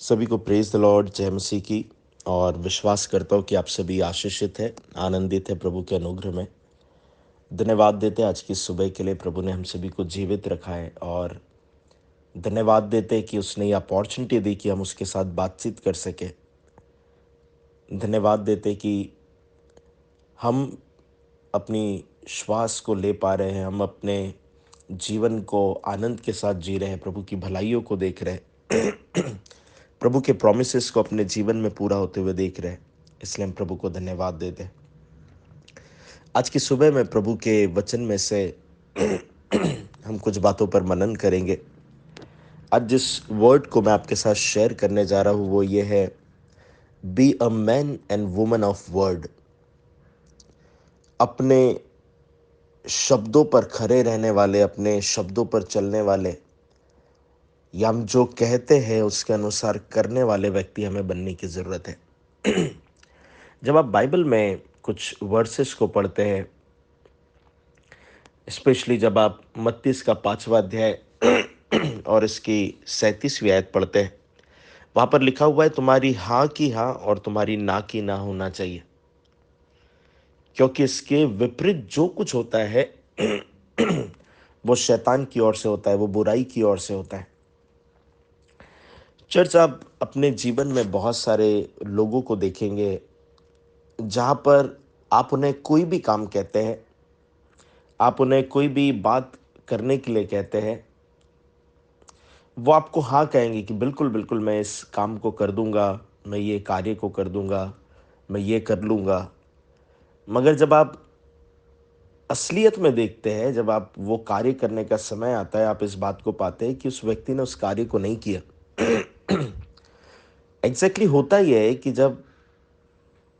सभी को praise the Lord, जय मसीह की। और विश्वास करता हूँ कि आप सभी आशीषित हैं, आनंदित हैं प्रभु के अनुग्रह में। धन्यवाद देते हैं आज की सुबह के लिए, प्रभु ने हम सभी को जीवित रखा है। और धन्यवाद देते हैं कि उसने ये अपॉर्चुनिटी दी कि हम उसके साथ बातचीत कर सके। धन्यवाद देते हैं कि हम अपनी श्वास को ले पा रहे हैं, हम अपने जीवन को आनंद के साथ जी रहे हैं, प्रभु की भलाइयों को देख रहे हैं, प्रभु के प्रॉमिसेस को अपने जीवन में पूरा होते हुए देख रहे हैं। इसलिए हम प्रभु को धन्यवाद देते हैं। आज की सुबह में प्रभु के वचन में से हम कुछ बातों पर मनन करेंगे। आज जिस वर्ड को मैं आपके साथ शेयर करने जा रहा हूँ वो ये है, be a man and woman of word. अपने शब्दों पर खरे रहने वाले, अपने शब्दों पर चलने वाले, या हम जो कहते हैं उसके अनुसार करने वाले व्यक्ति हमें बनने की ज़रूरत है। जब आप बाइबल में कुछ वर्सेस को पढ़ते हैं, स्पेशली जब आप मत्ती का 5वां अध्याय और इसकी 37वीं आयत पढ़ते हैं, वहां पर लिखा हुआ है, तुम्हारी हाँ की हाँ और तुम्हारी ना की ना होना चाहिए, क्योंकि इसके विपरीत जो कुछ होता है वो शैतान की ओर से होता है, वो बुराई की ओर से होता है। चर्च, आप अपने जीवन में बहुत सारे लोगों को देखेंगे जहां पर आप उन्हें कोई भी काम कहते हैं, आप उन्हें कोई भी बात करने के लिए कहते हैं, वो आपको हाँ कहेंगे कि बिल्कुल बिल्कुल मैं इस काम को कर दूंगा, मैं ये कार्य को कर दूंगा, मैं ये कर लूंगा। मगर जब आप असलियत में देखते हैं, जब आप वो कार्य करने का समय आता है, आप इस बात को पाते हैं कि उस व्यक्ति ने उस कार्य को नहीं किया। एग्जैक्टली होता यह है कि जब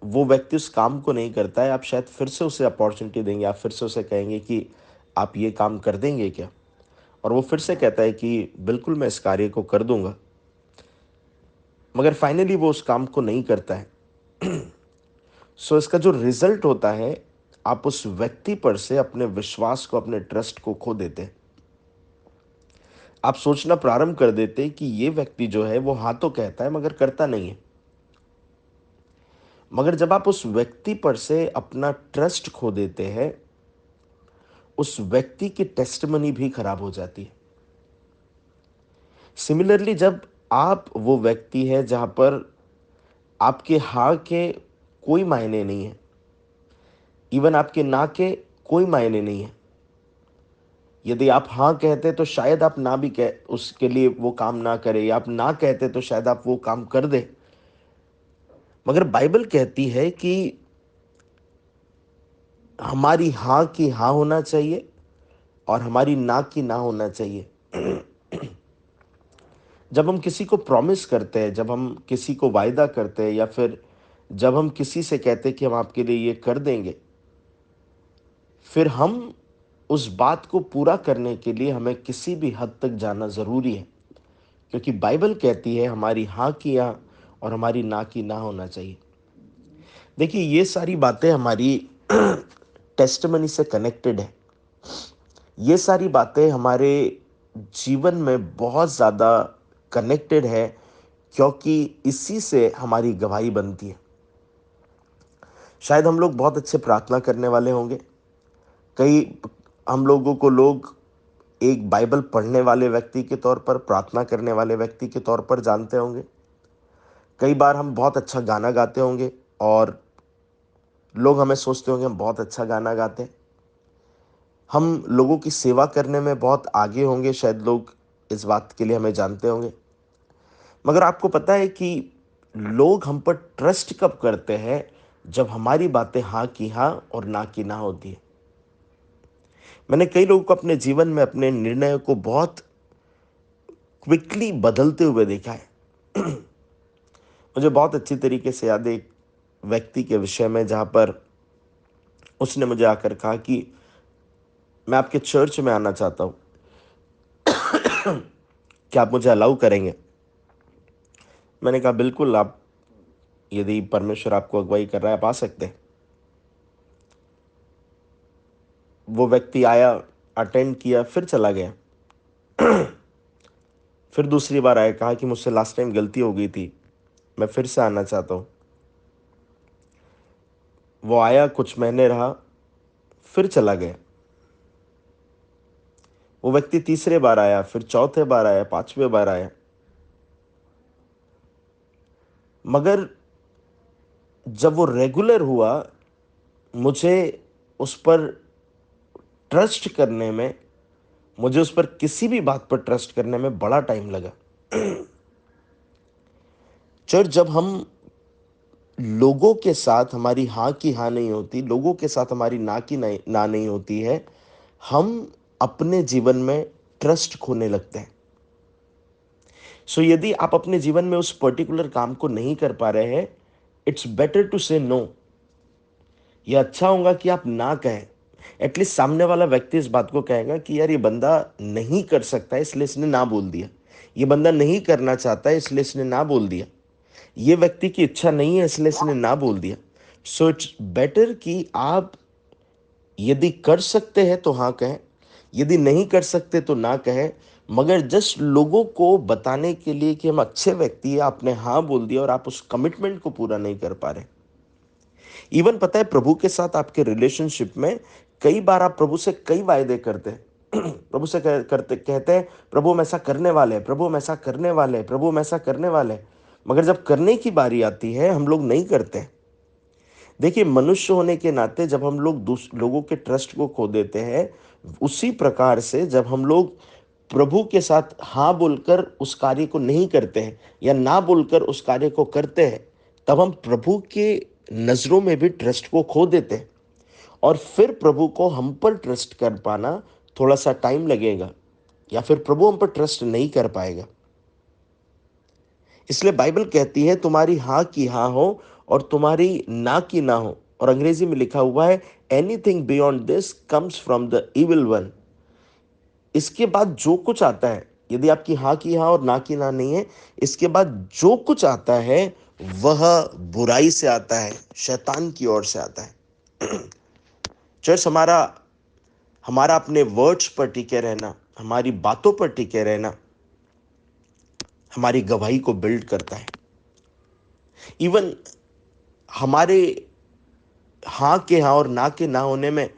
वो व्यक्ति उस काम को नहीं करता है, आप शायद फिर से उसे अपॉर्चुनिटी देंगे, आप फिर से उसे कहेंगे कि आप ये काम कर देंगे क्या, और वो फिर से कहता है कि बिल्कुल मैं इस कार्य को कर दूंगा, मगर फाइनली वो उस काम को नहीं करता है। सो इसका जो रिजल्ट होता है, आप उस व्यक्ति पर से अपने विश्वास को, अपने ट्रस्ट को खो देते हैं। आप सोचना प्रारंभ कर देते हैं कि ये व्यक्ति जो है वो हाँ तो कहता है मगर करता नहीं है। मगर जब आप उस व्यक्ति पर से अपना ट्रस्ट खो देते हैं, उस व्यक्ति की टेस्टिमनी भी खराब हो जाती है। सिमिलरली, जब आप वो व्यक्ति है जहां पर आपके हाँ के कोई मायने नहीं है, इवन आपके ना के कोई मायने नहीं है। यदि आप हाँ कहते तो शायद आप ना भी कह उसके लिए वो काम ना करे, या आप ना कहते तो शायद आप वो काम कर दे। मगर बाइबल कहती है कि हमारी हाँ की हाँ होना चाहिए और हमारी ना की ना होना चाहिए। जब हम किसी को प्रॉमिस करते हैं, जब हम किसी को वायदा करते हैं, या फिर जब हम किसी से कहते हैं कि हम आपके लिए ये कर देंगे, फिर हम उस बात को पूरा करने के लिए हमें किसी भी हद तक जाना जरूरी है। क्योंकि बाइबल कहती है हमारी हाँ की हाँ और हमारी ना की ना होना चाहिए। देखिए, ये सारी बातें हमारी टेस्टिमनी से कनेक्टेड है। ये सारी बातें हमारे जीवन में बहुत ज़्यादा कनेक्टेड है, क्योंकि इसी से हमारी गवाही बनती है। शायद हम लोग बहुत अच्छे प्रार्थना करने वाले होंगे, कई हम लोगों को लोग एक बाइबल पढ़ने वाले व्यक्ति के तौर पर, प्रार्थना करने वाले व्यक्ति के तौर पर जानते होंगे। कई बार हम बहुत अच्छा गाना गाते होंगे और लोग हमें सोचते होंगे हम बहुत अच्छा गाना गाते हैं। हम लोगों की सेवा करने में बहुत आगे होंगे, शायद लोग इस बात के लिए हमें जानते होंगे। मगर आपको पता है कि लोग हम पर ट्रस्ट कब करते हैं? जब हमारी बातें हाँ की हाँ और ना की ना होती है। मैंने कई लोगों को अपने जीवन में अपने निर्णय को बहुत क्विकली बदलते हुए देखा है। मुझे बहुत अच्छी तरीके से याद है एक व्यक्ति के विषय में, जहां पर उसने मुझे आकर कहा कि मैं आपके चर्च में आना चाहता हूं, क्या आप मुझे अलाउ करेंगे? मैंने कहा बिल्कुल, आप, यदि परमेश्वर आपको अगुवाई कर रहा है, आप आ सकते हैं। वो व्यक्ति आया, अटेंड किया, फिर चला गया। फिर दूसरी बार आया, कहा कि मुझसे लास्ट टाइम गलती हो गई थी, मैं फिर से आना चाहता हूँ। वो आया, कुछ महीने रहा, फिर चला गया। वो व्यक्ति तीसरे बार आया, फिर चौथे बार आया, पांचवें बार आया। मगर जब वो रेगुलर हुआ, मुझे उस पर ट्रस्ट करने में, मुझे उस पर किसी भी बात पर ट्रस्ट करने में बड़ा टाइम लगा। चर्च, जब हम लोगों के साथ हमारी हाँ की हाँ नहीं होती, लोगों के साथ हमारी ना की ना नहीं होती है, हम अपने जीवन में ट्रस्ट खोने लगते हैं। सो यदि आप अपने जीवन में उस पर्टिकुलर काम को नहीं कर पा रहे हैं, इट्स बेटर टू से नो। यह अच्छा होगा कि आप ना कहें। एटलीस्ट सामने वाला व्यक्ति इस बात को कहेगा कि यार ये बंदा नहीं कर सकता है, इसलिए इसने ना बोल दिया। ये बंदा नहीं करना चाहता है, इसलिए इसने ना बोल दिया। ये व्यक्ति की इच्छा नहीं है, इसलिए इसने ना बोल दिया। सो इट्स बेटर कि आप यदि कर सकते हैं तो हाँ कहें, यदि नहीं कर सकते तो ना कहें। मगर जस्ट लोगों को बताने के लिए कि हम अच्छे व्यक्ति हैं, आपने हाँ बोल दिया और आप उस कमिटमेंट को पूरा नहीं कर पा रहे। इवन पता है, प्रभु के साथ आपके रिलेशनशिप में कई बार आप प्रभु से कई वायदे करते हैं। प्रभु से करते कहते हैं, प्रभु हम ऐसा करने वाले हैं, प्रभु हम ऐसा करने वाले हैं, प्रभु हम ऐसा करने वाले हैं। मगर जब करने की बारी आती है, हम लोग नहीं करते हैं। देखिए, मनुष्य होने के नाते जब हम लोग लोगों के ट्रस्ट को खो देते हैं, उसी प्रकार से जब हम लोग प्रभु के साथ हाँ बोलकर उस कार्य को नहीं करते हैं या ना बोलकर उस कार्य को करते हैं, तब हम प्रभु के नजरों में भी ट्रस्ट को खो देते हैं। और फिर प्रभु को हम पर ट्रस्ट कर पाना थोड़ा सा टाइम लगेगा, या फिर प्रभु हम पर ट्रस्ट नहीं कर पाएगा। इसलिए बाइबल कहती है, तुम्हारी हाँ की हाँ हो और तुम्हारी ना की ना हो। और अंग्रेजी में लिखा हुआ है, anything beyond this comes from the evil one. इसके बाद जो कुछ आता है, यदि आपकी हाँ की हाँ और ना की ना नहीं है, इसके बाद जो कुछ आता है वह बुराई से आता है, शैतान की ओर से आता है। चर्च, हमारा हमारा अपने वर्ड्स पर टिके रहना, हमारी बातों पर टिके रहना हमारी गवाही को बिल्ड करता है। इवन हमारे हाँ के हाँ और ना के ना होने में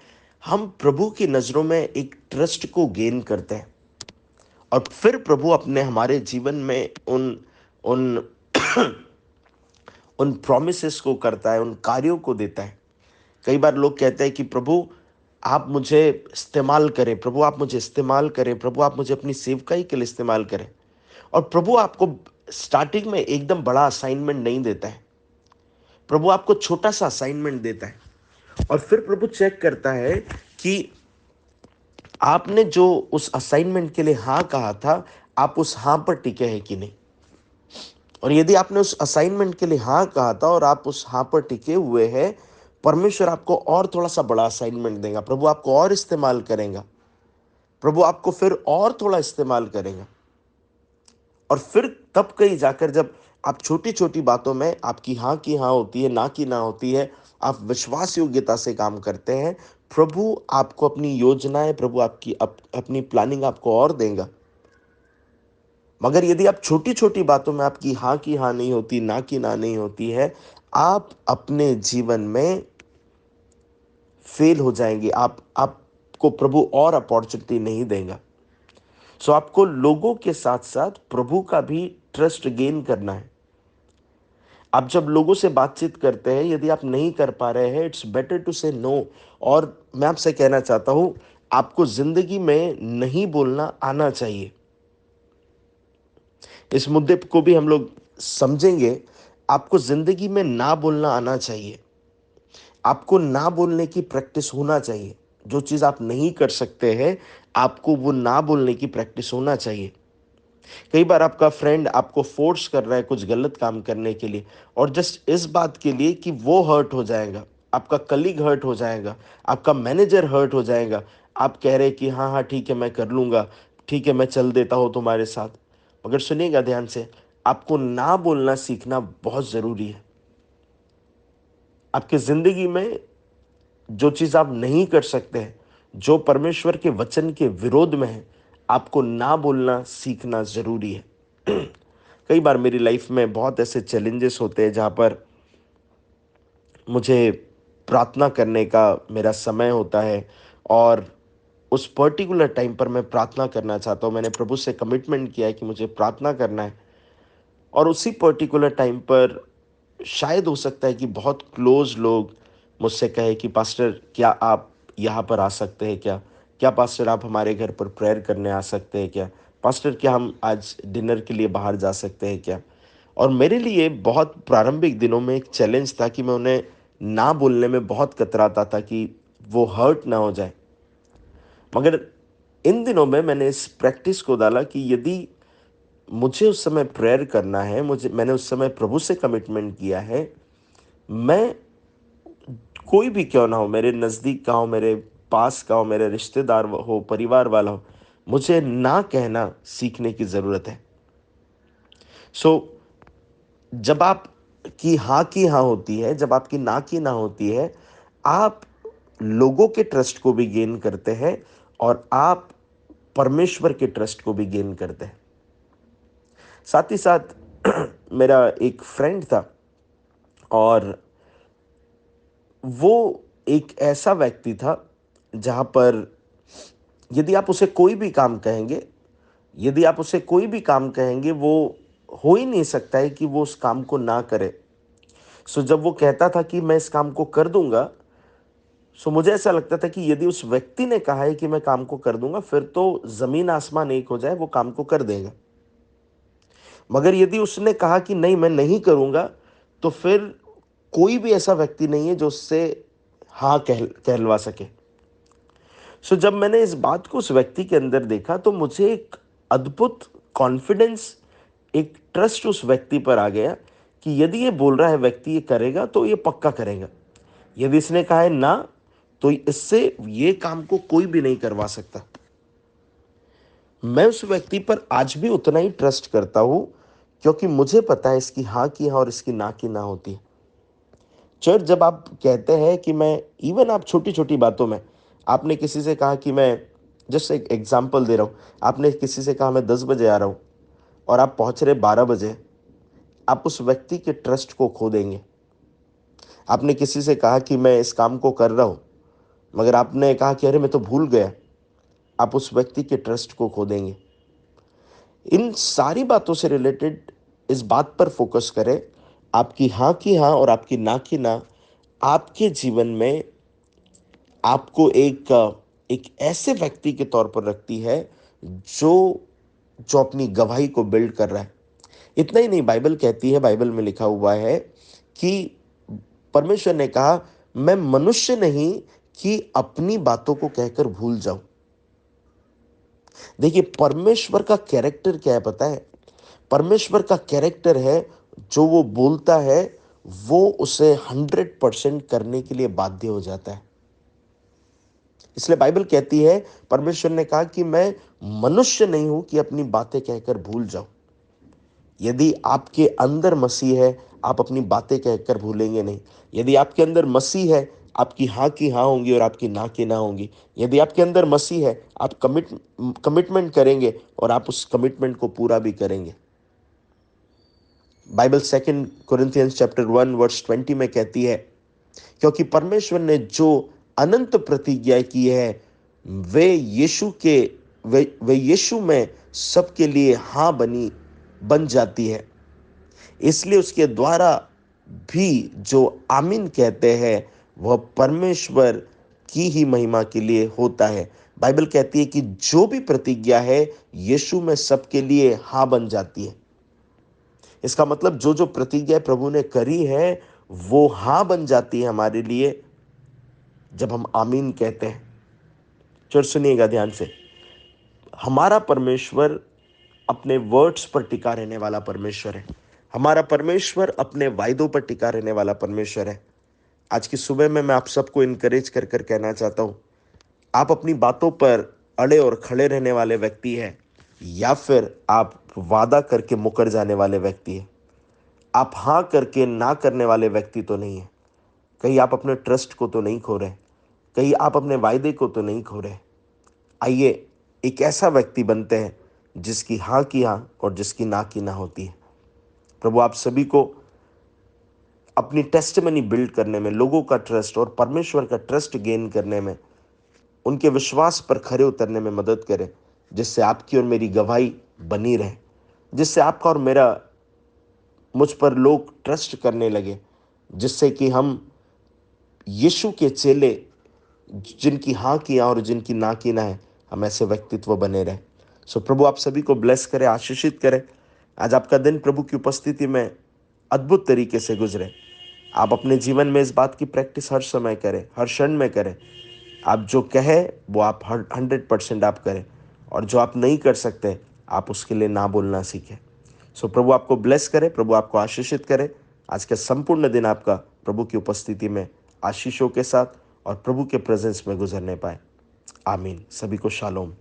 हम प्रभु की नजरों में एक ट्रस्ट को गेन करते हैं। और फिर प्रभु अपने हमारे जीवन में उन उन उन प्रोमिसेस को करता है, उन कार्यों को देता है। कई बार लोग कहते हैं कि प्रभु आप मुझे इस्तेमाल करें, प्रभु आप मुझे इस्तेमाल करें, प्रभु आप मुझे अपनी सेवकाई के लिए इस्तेमाल करें। और प्रभु आपको स्टार्टिंग में एकदम बड़ा असाइनमेंट नहीं देता है, प्रभु आपको छोटा सा असाइनमेंट देता है। और फिर प्रभु चेक करता है कि आपने जो उस असाइनमेंट के लिए हाँ कहा था, आप उस हाँ पर टिके हैं कि नहीं। और यदि आपने उस असाइनमेंट के लिए हाँ कहा था और आप उस हाँ पर टिके हुए हैं, परमेश्वर आपको और थोड़ा सा बड़ा असाइनमेंट देगा, प्रभु आपको और इस्तेमाल करेगा, प्रभु आपको फिर और थोड़ा इस्तेमाल करेगा। और फिर तब कहीं जाकर जब आप छोटी छोटी बातों में आपकी हाँ की हाँ होती है, ना की ना होती है, आप विश्वास योग्यता से काम करते हैं, प्रभु आपको अपनी योजनाएं, प्रभु आपकी अपनी प्लानिंग आपको और देगा। मगर यदि आप छोटी छोटी बातों में आपकी हाँ की हाँ नहीं होती, ना की ना नहीं होती है, आप अपने जीवन में फेल हो जाएंगे। आपको प्रभु और अपॉर्चुनिटी नहीं देगा। सो आपको लोगों के साथ साथ प्रभु का भी ट्रस्ट गेन करना है। आप जब लोगों से बातचीत करते हैं, यदि आप नहीं कर पा रहे हैं, इट्स बेटर टू से नो। और मैं आपसे कहना चाहता हूं, आपको जिंदगी में नहीं बोलना आना चाहिए। इस मुद्दे को भी हम लोग समझेंगे। आपको जिंदगी में ना बोलना आना चाहिए, आपको ना बोलने की प्रैक्टिस होना चाहिए। जो चीज आप नहीं कर सकते हैं, आपको वो ना बोलने की प्रैक्टिस होना चाहिए। कई बार आपका फ्रेंड आपको फोर्स कर रहा है कुछ गलत काम करने के लिए, और जस्ट इस बात के लिए कि वो हर्ट हो जाएगा, आपका कलीग हर्ट हो जाएगा, आपका मैनेजर हर्ट हो जाएगा, आप कह रहे कि हाँ हाँ ठीक है मैं कर लूँगा, ठीक है मैं चल देता हूँ तुम्हारे साथ। मगर सुनिएगा ध्यान से, आपको ना बोलना सीखना बहुत ज़रूरी है। आपकी ज़िंदगी में जो चीज़ आप नहीं कर सकते हैं, जो परमेश्वर के वचन के विरोध में है, आपको ना बोलना सीखना ज़रूरी है। कई बार मेरी लाइफ में बहुत ऐसे चैलेंजेस होते हैं जहाँ पर मुझे प्रार्थना करने का मेरा समय होता है, और उस पर्टिकुलर टाइम पर मैं प्रार्थना करना चाहता हूँ। मैंने प्रभु से कमिटमेंट किया है कि मुझे प्रार्थना करना है, और उसी पर्टिकुलर टाइम पर शायद हो सकता है कि बहुत क्लोज लोग मुझसे कहे कि पास्टर, क्या आप यहाँ पर आ सकते हैं क्या? क्या पास्टर, आप हमारे घर पर प्रेयर करने आ सकते हैं क्या? पास्टर, क्या हम आज डिनर के लिए बाहर जा सकते हैं क्या? और मेरे लिए बहुत प्रारंभिक दिनों में एक चैलेंज था कि मैं उन्हें ना बोलने में बहुत कतराता था कि वो हर्ट ना हो जाए। मगर इन दिनों में मैंने इस प्रैक्टिस को डाला कि यदि मुझे उस समय प्रेयर करना है, मैंने उस समय प्रभु से कमिटमेंट किया है, मैं कोई भी क्यों ना हो, मेरे नज़दीक का हो, मेरे पास का हो, मेरे रिश्तेदार हो, परिवार वाला हो, मुझे ना कहना सीखने की ज़रूरत है। सो जब आप की हाँ होती है, जब आपकी ना की ना होती है, आप लोगों के ट्रस्ट को भी गेन करते हैं, और आप परमेश्वर के ट्रस्ट को भी गेन करते हैं। साथ ही साथ मेरा एक फ्रेंड था, और वो एक ऐसा व्यक्ति था जहाँ पर यदि आप उसे कोई भी काम कहेंगे, यदि आप उसे कोई भी काम कहेंगे, वो हो ही नहीं सकता है कि वो उस काम को ना करे। सो जब वो कहता था कि मैं इस काम को कर दूंगा, सो मुझे ऐसा लगता था कि यदि उस व्यक्ति ने कहा है कि मैं काम को कर दूंगा, फिर तो जमीन आसमान एक हो जाए, वो काम को कर देगा। मगर यदि उसने कहा कि नहीं, मैं नहीं करूंगा, तो फिर कोई भी ऐसा व्यक्ति नहीं है जो उससे हाँ कहलवा सके। सो जब मैंने इस बात को उस व्यक्ति के अंदर देखा, तो मुझे एक अद्भुत कॉन्फिडेंस, एक ट्रस्ट उस व्यक्ति पर आ गया कि यदि ये बोल रहा है व्यक्ति ये करेगा, तो ये पक्का करेगा। यदि इसने कहा है ना, तो इससे ये काम को कोई भी नहीं करवा सकता। मैं उस व्यक्ति पर आज भी उतना ही ट्रस्ट करता हूं, क्योंकि मुझे पता है इसकी हाँ की हाँ और इसकी ना की ना होती है। चर्च, जब आप कहते हैं कि मैं, इवन आप छोटी छोटी बातों में, आपने किसी से कहा कि मैं, जस्ट एक एग्जांपल दे रहा हूँ, आपने किसी से कहा मैं 10 बजे आ रहा हूँ, और आप पहुंच रहे 12 बजे, आप उस व्यक्ति के ट्रस्ट को खो देंगे। आपने किसी से कहा कि मैं इस काम को कर रहा हूँ, मगर आपने कहा कि अरे मैं तो भूल गया, आप उस व्यक्ति के ट्रस्ट को खो देंगे। इन सारी बातों से रिलेटेड इस बात पर फोकस करें, आपकी हाँ की हाँ और आपकी ना की ना आपके जीवन में आपको एक ऐसे व्यक्ति के तौर पर रखती है जो जो अपनी गवाही को बिल्ड कर रहा है। इतना ही नहीं, बाइबल कहती है, बाइबल में लिखा हुआ है कि परमेश्वर ने कहा, मैं मनुष्य नहीं कि अपनी बातों को कहकर भूल जाऊं। देखिए, परमेश्वर का कैरेक्टर क्या है पता है? परमेश्वर का कैरेक्टर है, जो वो बोलता है वो उसे 100% करने के लिए बाध्य हो जाता है। इसलिए बाइबल कहती है, परमेश्वर ने कहा कि मैं मनुष्य नहीं हूं कि अपनी बातें कहकर भूल जाऊं। यदि आपके अंदर मसीह है, आप अपनी बातें कहकर भूलेंगे नहीं। यदि आपके अंदर मसीह है, आपकी हाँ की हाँ होंगी और आपकी ना की ना होंगी। यदि आपके अंदर मसीह है, आप कमिटमेंट करेंगे और आप उस कमिटमेंट को पूरा भी करेंगे। बाइबल 2 कोरिन्थियंस चैप्टर 1 वर्स 20 में कहती है, क्योंकि परमेश्वर ने जो अनंत प्रतिज्ञा की है, वे यीशु के वे यीशु में सबके लिए हाँ बन जाती है। इसलिए उसके द्वारा भी जो आमीन कहते हैं, वह परमेश्वर की ही महिमा के लिए होता है। बाइबल कहती है कि जो भी प्रतिज्ञा है, यीशु में सबके लिए हाँ बन जाती है। इसका मतलब जो जो प्रतिज्ञा प्रभु ने करी है, वो हाँ बन जाती है हमारे लिए जब हम आमीन कहते हैं। चर्च, सुनिएगा ध्यान से, हमारा परमेश्वर अपने वर्ड्स पर टिका रहने वाला परमेश्वर है। हमारा परमेश्वर अपने वायदों पर टिका रहने वाला परमेश्वर है। आज की सुबह में मैं आप सबको इनकरेज कर कर कहना चाहता हूं, आप अपनी बातों पर अड़े और खड़े रहने वाले व्यक्ति हैं, या फिर आप वादा करके मुकर जाने वाले व्यक्ति हैं। आप हाँ करके ना करने वाले व्यक्ति तो नहीं है। कहीं आप अपने ट्रस्ट को तो नहीं खो रहे, कहीं आप अपने वायदे को तो नहीं खो रहे। आइए, एक ऐसा व्यक्ति बनते हैं जिसकी हाँ की हाँ और जिसकी ना की ना होती है। प्रभु आप सभी को अपनी टेस्टिमनी बिल्ड करने में, लोगों का ट्रस्ट और परमेश्वर का ट्रस्ट गेन करने में, उनके विश्वास पर खरे उतरने में मदद करें, जिससे आपकी और मेरी गवाही बनी रहे, जिससे आपका और मेरा मुझ पर लोग ट्रस्ट करने लगे, जिससे कि हम यीशु के चेले, जिनकी हाँ की हाँ और जिनकी ना की ना है, हम ऐसे व्यक्तित्व बने रहे। सो प्रभु आप सभी को ब्लेस करे, आशीषित करे। आज आपका दिन प्रभु की उपस्थिति में अद्भुत तरीके से गुजरे। आप अपने जीवन में इस बात की प्रैक्टिस हर समय करें, हर क्षण में करें। आप जो कहे वो आप 100% आप करें, और जो आप नहीं कर सकते आप उसके लिए ना बोलना सीखें। सो प्रभु आपको ब्लेस करे, प्रभु आपको आशीषित करे। आज का संपूर्ण दिन आपका प्रभु की उपस्थिति में आशीषों के साथ और प्रभु के प्रेजेंस में गुजरने पाए। आमीन। सभी को शालोम।